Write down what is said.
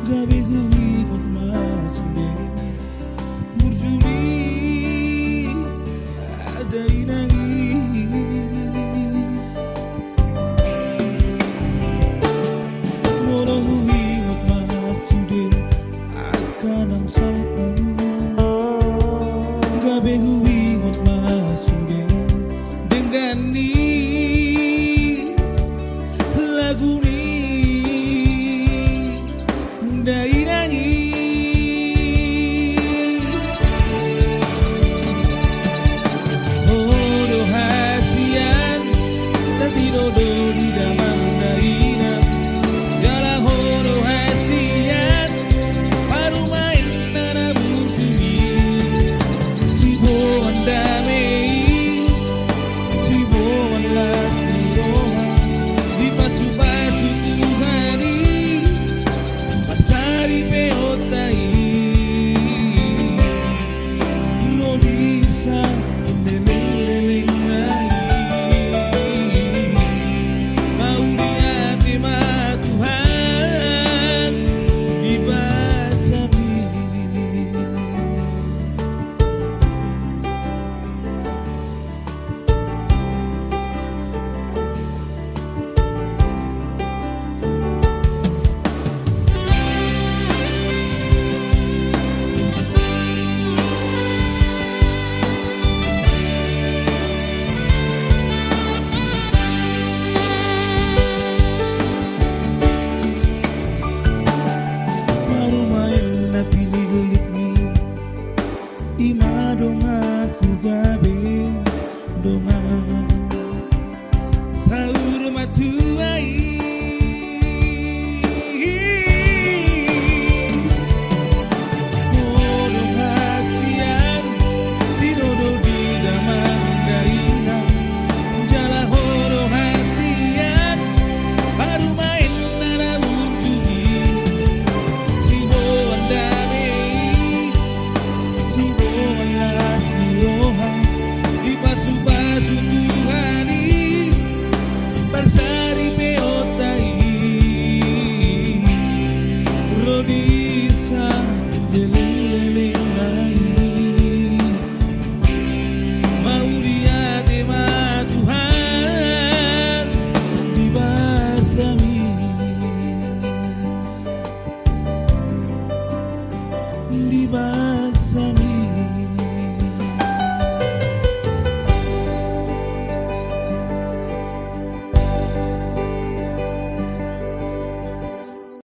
gabi huikot masumbe burjumi ada inangi moro huikot masumbe akan ang salpu gabi huikot masumbe dengan ni lagu ni dai nangi oh hasian tadi dodo di dalam daina jala horo hasian baru main nana burjumi si boan damai si boan las roha di pasu-pasu Tuhani Parsari peotai Robisa leleng-leleng nai mau lihat emak Tuhan di basabi baru main na pinilit ni ima donga tu gabi donga saur matuai kodo hasian didodo di dalam daina jala horo hasian baru main nana burjumi si boan damai si boan las roha di pasu-pasu Tuhani Parsari peotai Rodisa leleng-leleng nai mau lihat emak Tuhan di basami di basami